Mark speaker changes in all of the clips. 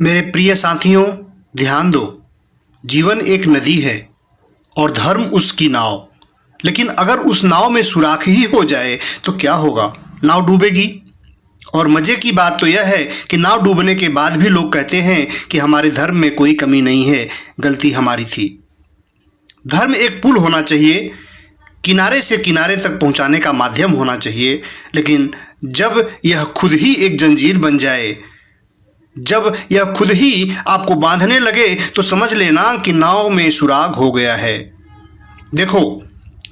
Speaker 1: मेरे प्रिय साथियों, ध्यान दो। जीवन एक नदी है और धर्म उसकी नाव। लेकिन अगर उस नाव में सुराख ही हो जाए तो क्या होगा? नाव डूबेगी। और मज़े की बात तो यह है कि नाव डूबने के बाद भी लोग कहते हैं कि हमारे धर्म में कोई कमी नहीं है, गलती हमारी थी। धर्म एक पुल होना चाहिए, किनारे से किनारे तक पहुंचाने का माध्यम होना चाहिए। लेकिन जब यह खुद ही एक जंजीर बन जाए, जब यह खुद ही आपको बांधने लगे, तो समझ लेना कि नाव में सुराग हो गया है। देखो,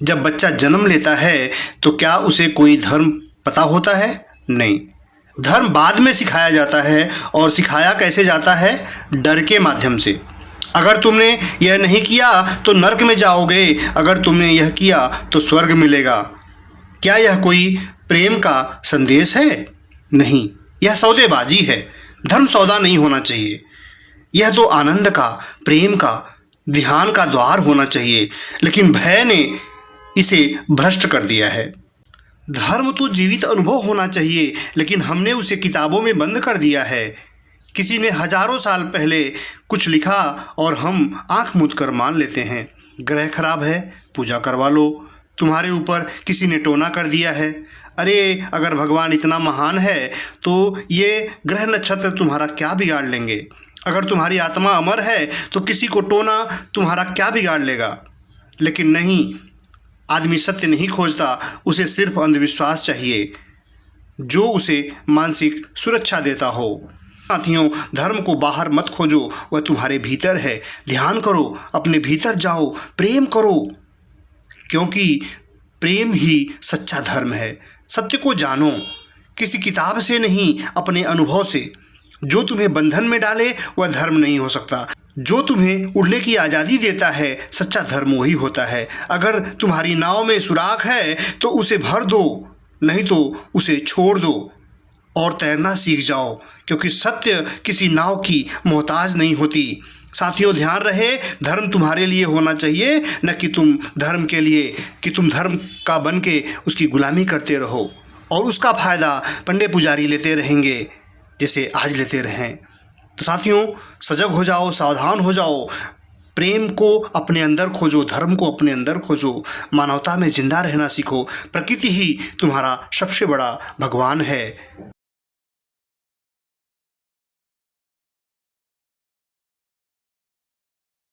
Speaker 1: जब बच्चा जन्म लेता है तो क्या उसे कोई धर्म पता होता है? नहीं। धर्म बाद में सिखाया जाता है। और सिखाया कैसे जाता है? डर के माध्यम से। अगर तुमने यह नहीं किया तो नरक में जाओगे, अगर तुमने यह किया तो स्वर्ग मिलेगा। क्या यह कोई प्रेम का संदेश है? नहीं, यह सौदेबाजी है। धर्म सौदा नहीं होना चाहिए। यह तो आनंद का, प्रेम का, ध्यान का द्वार होना चाहिए। लेकिन भय ने इसे भ्रष्ट कर दिया है। धर्म तो जीवित अनुभव होना चाहिए, लेकिन हमने उसे किताबों में बंद कर दिया है। किसी ने हजारों साल पहले कुछ लिखा और हम आंख मूंद कर मान लेते हैं। ग्रह खराब है, पूजा करवा लो। तुम्हारे ऊपर किसी ने टोना कर दिया है। अरे, अगर भगवान इतना महान है तो ये ग्रह नक्षत्र तुम्हारा क्या बिगाड़ लेंगे? अगर तुम्हारी आत्मा अमर है तो किसी को टोना तुम्हारा क्या बिगाड़ लेगा? लेकिन नहीं, आदमी सत्य नहीं खोजता, उसे सिर्फ अंधविश्वास चाहिए जो उसे मानसिक सुरक्षा देता हो। साथियों, धर्म को बाहर मत खोजो, वह तुम्हारे भीतर है। ध्यान करो, अपने भीतर जाओ, प्रेम करो, क्योंकि प्रेम ही सच्चा धर्म है। सत्य को जानो, किसी किताब से नहीं, अपने अनुभव से। जो तुम्हें बंधन में डाले वह धर्म नहीं हो सकता। जो तुम्हें उड़ने की आज़ादी देता है, सच्चा धर्म वही होता है। अगर तुम्हारी नाव में सुराख है तो उसे भर दो, नहीं तो उसे छोड़ दो और तैरना सीख जाओ, क्योंकि सत्य किसी नाव की मोहताज नहीं होती। साथियों, ध्यान रहे, धर्म तुम्हारे लिए होना चाहिए, न कि तुम धर्म के लिए, कि तुम धर्म का बन के उसकी गुलामी करते रहो और उसका फ़ायदा पंडे पुजारी लेते रहेंगे जैसे आज लेते रहें। तो साथियों, सजग हो जाओ, सावधान हो जाओ। प्रेम को अपने अंदर खोजो, धर्म को अपने अंदर खोजो, मानवता में जिंदा रहना सीखो। प्रकृति ही तुम्हारा सबसे बड़ा भगवान है।